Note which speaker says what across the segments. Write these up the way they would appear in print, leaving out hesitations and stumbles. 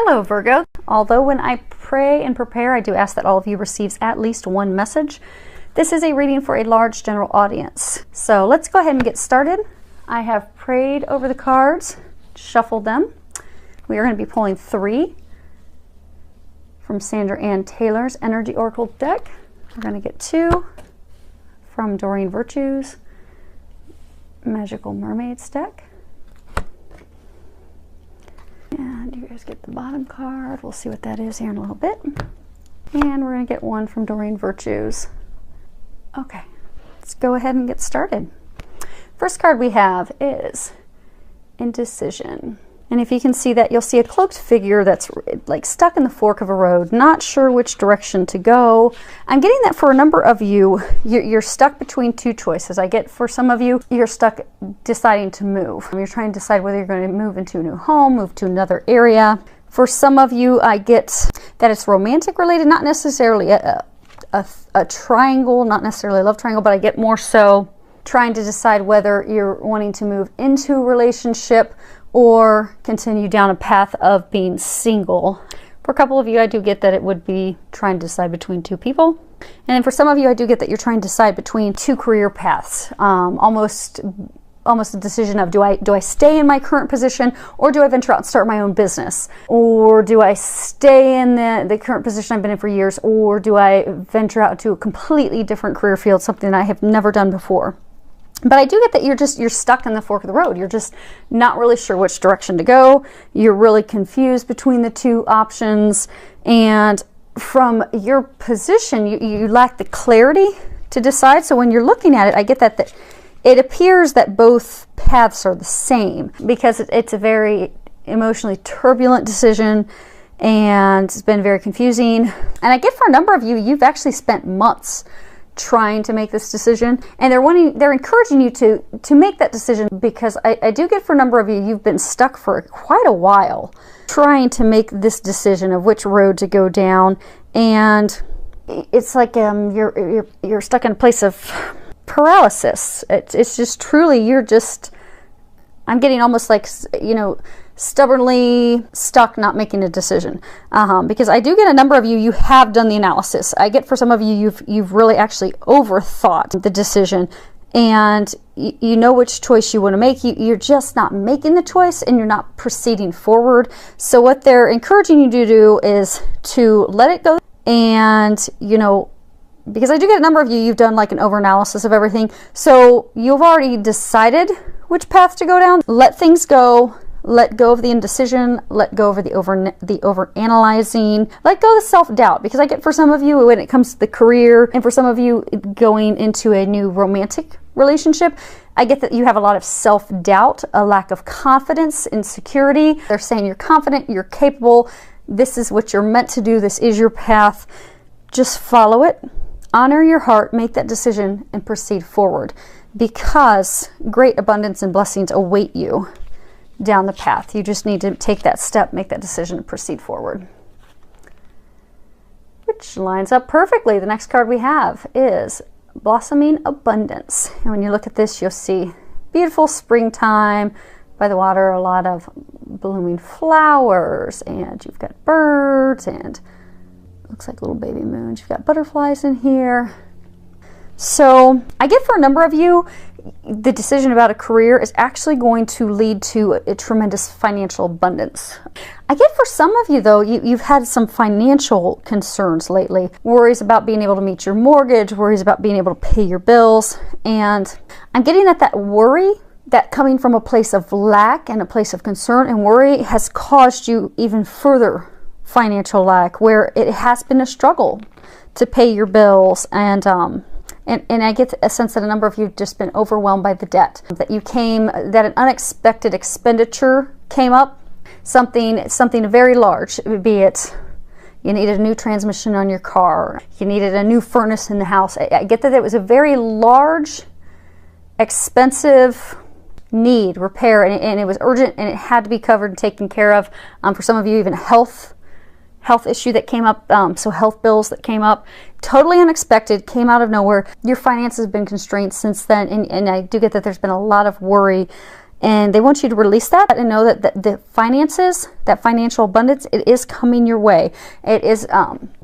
Speaker 1: Hello Virgo. Although when I pray and prepare, I do ask that all of you receives at least one message. This is a reading for a large general audience. So let's go ahead and get started. I have prayed over the cards, shuffled them. We are going to be pulling 3 from Sandra Ann Taylor's Energy Oracle deck. We're going to get 2 from Doreen Virtue's Magical Mermaids deck. And you guys get the bottom card. We'll see what that is here in a little bit. And we're going to get 1 from Doreen Virtue's. Okay, let's go ahead and get started. First card we have is Indecision. And if you can see that, you'll see a cloaked figure that's like stuck in the fork of a road, not sure which direction to go. I'm getting that for a number of you, you're stuck between 2 choices. I get for some of you, you're stuck deciding to move. You're trying to decide whether you're going to move into a new home, move to another area. For some of you, I get that it's romantic related, not necessarily a triangle, not necessarily a love triangle, but I get more so trying to decide whether you're wanting to move into a relationship or continue down a path of being single. For a couple of you, I do get that it would be trying to decide between 2 people. And then for some of you, I do get that you're trying to decide between 2 career paths. Almost a decision of do I stay in my current position, or do I venture out and start my own business? Or do I stay in the current position I've been in for years, or do I venture out into a completely different career field, something that I have never done before? But I do get that you're stuck in the fork of the road. You're just not really sure which direction to go. You're really confused between the 2 options. And from your position, you lack the clarity to decide. So when you're looking at it, I get that it appears that both paths are the same, because it's a very emotionally turbulent decision and it's been very confusing. And I get for a number of you, you've actually spent months trying to make this decision, and they're encouraging you to make that decision, because I do get for a number of you, you've been stuck for quite a while trying to make this decision of which road to go down. And it's like you're stuck in a place of paralysis. It's just truly, I'm getting almost like, stubbornly stuck not making a decision, because I do get a number of you have done the analysis. I get for some of you, you've really actually overthought the decision, and you know which choice you want to make. You're just not making the choice, and you're not proceeding forward. So what they're encouraging you to do is to let it go. And because I do get a number of you, you've done like an over-analysis of everything, so you've already decided which path to go down. Let things go. Let go of the indecision, let go of the over-analyzing, let go of the self-doubt, because I get for some of you, when it comes to the career, and for some of you going into a new romantic relationship, I get that you have a lot of self-doubt, a lack of confidence, insecurity. They're saying you're confident, you're capable, this is what you're meant to do, this is your path. Just follow it, honor your heart, make that decision, and proceed forward, because great abundance and blessings await you down the path. You just need to take that step, make that decision, and proceed forward. Which lines up perfectly. The next card we have is Blossoming Abundance. And when you look at this, you'll see beautiful springtime by the water, a lot of blooming flowers, and you've got birds, and looks like little baby moons. You've got butterflies in here. So I get for a number of you, the decision about a career is actually going to lead to a tremendous financial abundance. I get for some of you, though, you've had some financial concerns lately. Worries about being able to meet your mortgage, worries about being able to pay your bills. And I'm getting that worry, that coming from a place of lack and a place of concern and worry, has caused you even further financial lack, where it has been a struggle to pay your bills. And I get a sense that a number of you have just been overwhelmed by the debt. That an unexpected expenditure came up, something very large, be it you needed a new transmission on your car, you needed a new furnace in the house. I get that it was a very large, expensive need, repair, and it was urgent, and it had to be covered and taken care of. For some of you, even health issue that came up, so health bills that came up, totally unexpected, came out of nowhere. Your finances have been constrained since then, and I do get that there's been a lot of worry And they want you to release that and know that the finances, that financial abundance, it is coming your way. It is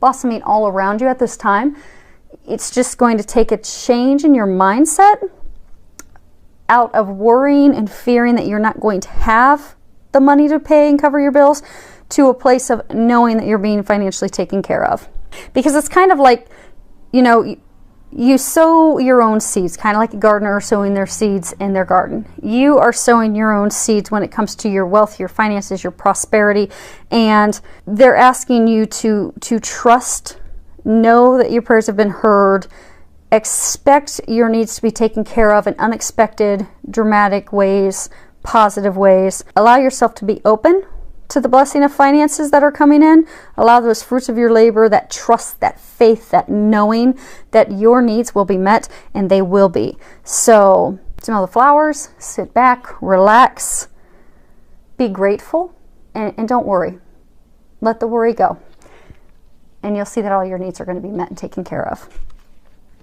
Speaker 1: blossoming all around you at this time. It's just going to take a change in your mindset out of worrying and fearing that you're not going to have the money to pay and cover your bills, to a place of knowing that you're being financially taken care of. Because it's kind of like, you know, you sow your own seeds, kind of like a gardener sowing their seeds in their garden. You are sowing your own seeds when it comes to your wealth, your finances, your prosperity, and they're asking you to trust, know that your prayers have been heard, expect your needs to be taken care of in unexpected, dramatic ways, positive ways. Allow yourself to be open to the blessing of finances that are coming in. Allow those fruits of your labor, that trust, that faith, that knowing that your needs will be met, and they will be. So smell the flowers, sit back, relax, be grateful, and don't worry. Let the worry go. And you'll see that all your needs are going to be met and taken care of.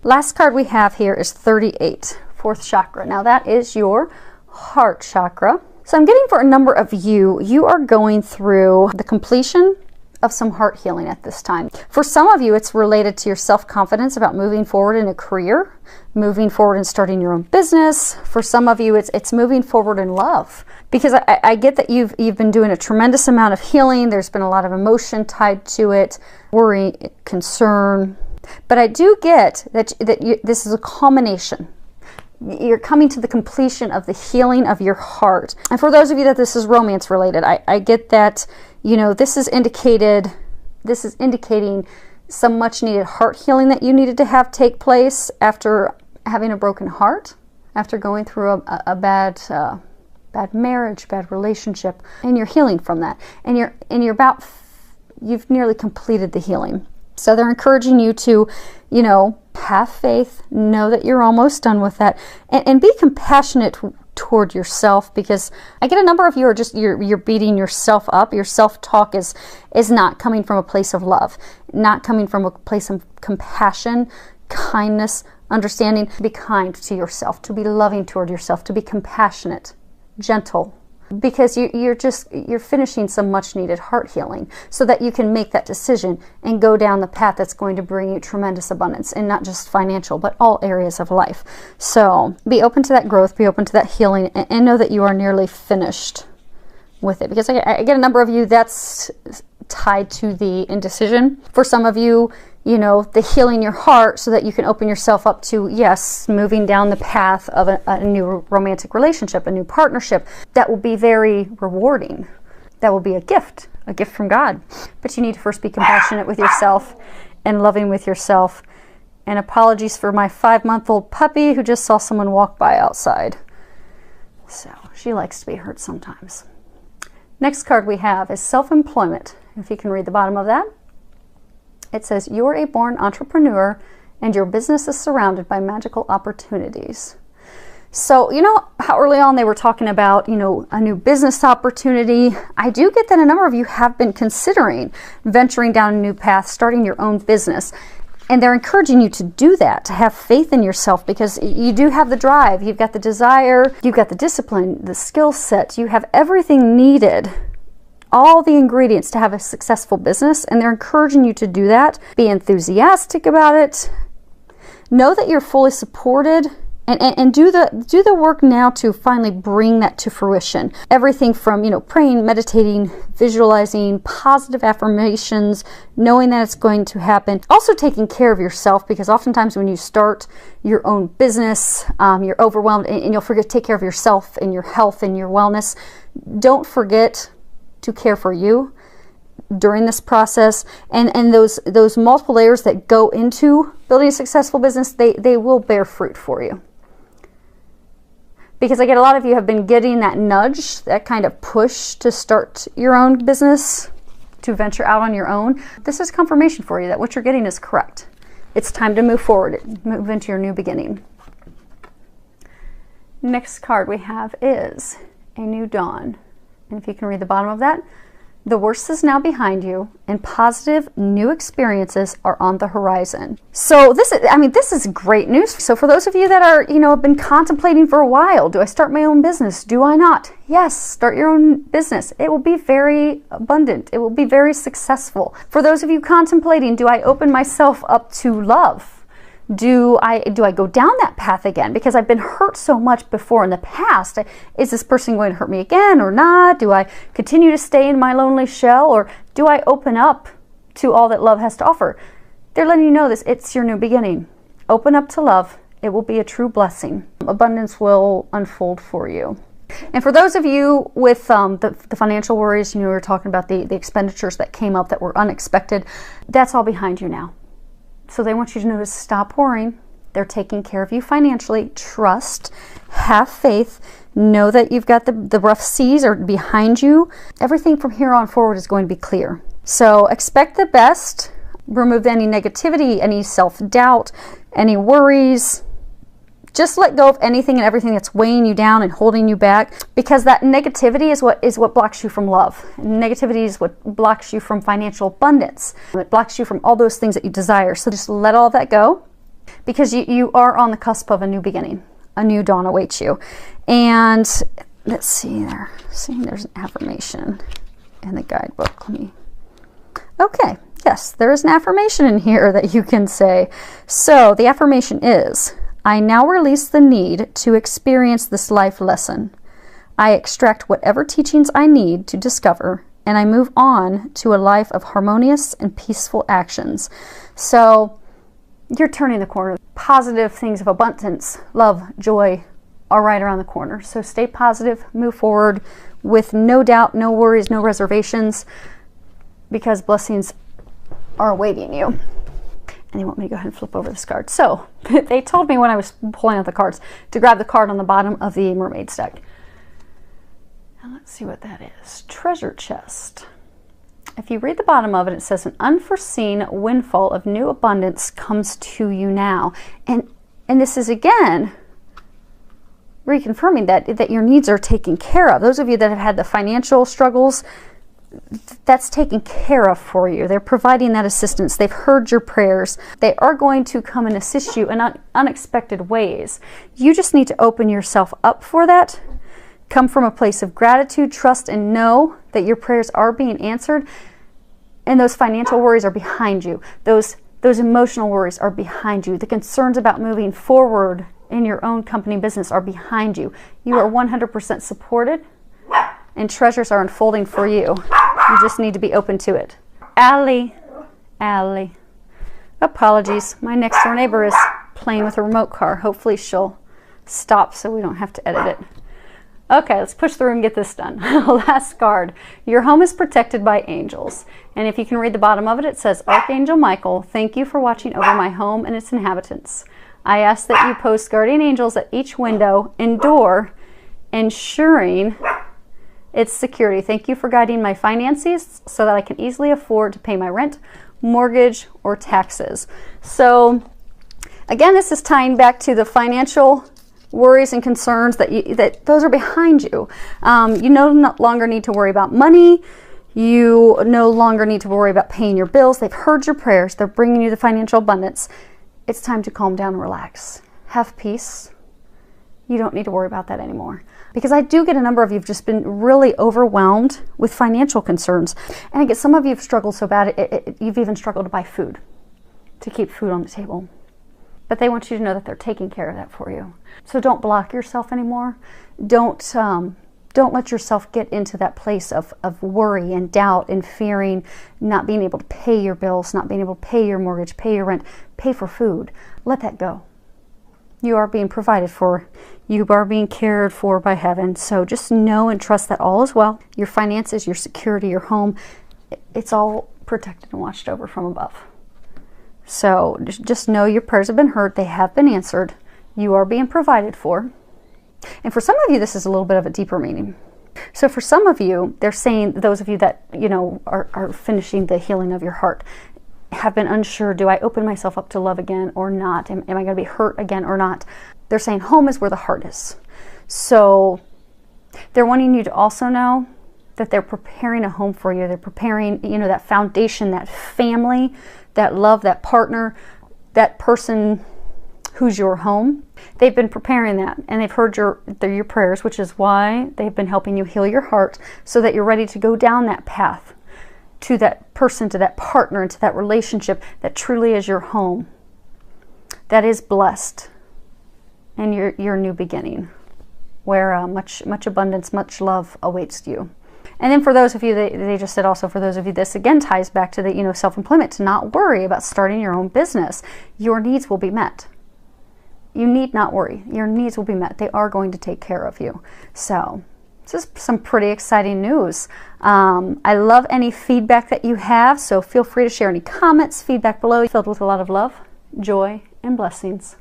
Speaker 1: Last card we have here is 38, fourth chakra. Now that is your heart chakra. So I'm getting for a number of you are going through the completion of some heart healing at this time. For some of you, it's related to your self-confidence about moving forward in a career, moving forward and starting your own business. For some of you, it's moving forward in love. Because I get that you've been doing a tremendous amount of healing. There's been a lot of emotion tied to it, worry, concern. But I do get that this is a culmination. You're coming to the completion of the healing of your heart. And for those of you that this is romance related, I get that, you know, this is indicating some much needed heart healing that you needed to have take place after having a broken heart, after going through a bad marriage, bad relationship, and you're healing from that. And you've nearly completed the healing. So they're encouraging you to, you know, have faith, know that you're almost done with that, and be compassionate toward yourself, because I get a number of you are just, you're beating yourself up. Your self-talk is not coming from a place of love, not coming from a place of compassion, kindness, understanding. To be kind to yourself, to be loving toward yourself, to be compassionate, gentle, because you're finishing some much needed heart healing so that you can make that decision and go down the path that's going to bring you tremendous abundance, and not just financial, but all areas of life. So be open to that growth, be open to that healing, and know that you are nearly finished with it. Because I get a number of you that's tied to the indecision. For some of you, you know, the healing your heart so that you can open yourself up to, yes, moving down the path of a new romantic relationship, a new partnership that will be very rewarding. That will be a gift from God. But you need to first be compassionate with yourself and loving with yourself. And apologies for my 5-month-old puppy who just saw someone walk by outside. So she likes to be hurt sometimes. Next card we have is self-employment. If you can read the bottom of that. It says, you're a born entrepreneur and your business is surrounded by magical opportunities. So, you know how early on they were talking about, you know, a new business opportunity. I do get that a number of you have been considering venturing down a new path, starting your own business. And they're encouraging you to do that, to have faith in yourself, because you do have the drive, you've got the desire, you've got the discipline, the skill set, you have everything needed, all the ingredients to have a successful business, and they're encouraging you to do that. Be enthusiastic about it. Know that you're fully supported, and do the work now to finally bring that to fruition. Everything from, you know, praying, meditating, visualizing, positive affirmations, knowing that it's going to happen. Also taking care of yourself, because oftentimes when you start your own business, you're overwhelmed and you'll forget to take care of yourself and your health and your wellness. Don't forget to care for you during this process, and those multiple layers that go into building a successful business, they will bear fruit for you. Because I get a lot of you have been getting that nudge, that kind of push to start your own business, to venture out on your own. This is confirmation for you that what you're getting is correct. It's time to move forward, move into your new beginning. Next card we have is a new dawn. And if you can read the bottom of that, The worst is now behind you, and positive new experiences are on the horizon. So this is great news. So for those of you that are, have been contemplating for a while, do I start my own business? Do I not? Yes, start your own business. It will be very abundant. It will be very successful. For those of you contemplating, do I open myself up to love? Do I go down that path again? Because I've been hurt so much before in the past. Is this person going to hurt me again or not? Do I continue to stay in my lonely shell, or do I open up to all that love has to offer? They're letting you know this. It's your new beginning. Open up to love. It will be a true blessing. Abundance will unfold for you. And for those of you with the financial worries, we were talking about the expenditures that came up that were unexpected. That's all behind you now. So they want you to know to stop worrying. They're taking care of you financially. Trust, have faith, know that you've got the rough seas are behind you. Everything from here on forward is going to be clear. So expect the best. Remove any negativity, any self-doubt, any worries. Just let go of anything and everything that's weighing you down and holding you back, because that negativity is what blocks you from love. Negativity is what blocks you from financial abundance. It blocks you from all those things that you desire. So just let all that go, because you are on the cusp of a new beginning. A new dawn awaits you. And let's see there. See, there's an affirmation in the guidebook. Okay, yes, there is an affirmation in here that you can say. So the affirmation is, I now release the need to experience this life lesson. I extract whatever teachings I need to discover, and I move on to a life of harmonious and peaceful actions. So you're turning the corner. Positive things of abundance, love, joy are right around the corner. So stay positive, move forward with no doubt, no worries, no reservations, because blessings are awaiting you. And they want me to go ahead and flip over this card. So they told me when I was pulling out the cards to grab the card on the bottom of the mermaid's deck. And let's see what that is. Treasure chest. If you read the bottom of it, it says an unforeseen windfall of new abundance comes to you now. And this is again reconfirming that your needs are taken care of. Those of you that have had the financial struggles, that's taken care of for you. They're providing that assistance. They've heard your prayers. They are going to come and assist you in unexpected ways. You just need to open yourself up for that. Come from a place of gratitude, trust, and know that your prayers are being answered. And those financial worries are behind you. Those emotional worries are behind you. The concerns about moving forward in your own company business are behind you. You are 100% supported, and treasures are unfolding for you. You just need to be open to it. Allie. Apologies. My next door neighbor is playing with a remote car. Hopefully she'll stop so we don't have to edit it. Okay, let's push through and get this done. Last card. Your home is protected by angels. And if you can read the bottom of it, it says, Archangel Michael, thank you for watching over my home and its inhabitants. I ask that you post guardian angels at each window and door, ensuring its security. Thank you for guiding my finances so that I can easily afford to pay my rent, mortgage, or taxes. So again, this is tying back to the financial worries and concerns that those are behind you. You no longer need to worry about money. You no longer need to worry about paying your bills. They've heard your prayers. They're bringing you the financial abundance. It's time to calm down and relax. Have peace. You don't need to worry about that anymore. Because I do get a number of you have just been really overwhelmed with financial concerns. And I get some of you have struggled so bad, you've even struggled to buy food, to keep food on the table. But they want you to know that they're taking care of that for you. So don't block yourself anymore. Don't let yourself get into that place of worry and doubt and fearing not being able to pay your bills, not being able to pay your mortgage, pay your rent, pay for food. Let that go. You are being provided for. You are being cared for by heaven. So just know and trust that all is well. Your finances, your security, your home, it's all protected and watched over from above. So just know your prayers have been heard. They have been answered. You are being provided for. And for some of you, this is a little bit of a deeper meaning. So for some of you, they're saying, those of you that, are finishing the healing of your heart, have been unsure, do I open myself up to love again or not? Am I going to be hurt again or not? They're saying home is where the heart is. So they're wanting you to also know that they're preparing a home for you. They're preparing, you know, that foundation, that family, that love, that partner, that person who's your home. They've been preparing that, and they've heard your prayers, which is why they've been helping you heal your heart so that you're ready to go down that path to that person, to that partner, and to that relationship that truly is your home, that is blessed, and your new beginning, where much abundance, much love awaits you. And then for those of you, they just said also for those of you, this again ties back to the, you know, self-employment, to not worry about starting your own business. Your needs will be met. You need not worry. Your needs will be met. They are going to take care of you. So this is some pretty exciting news. I love any feedback that you have, so feel free to share any comments, feedback below, filled with a lot of love, joy, and blessings.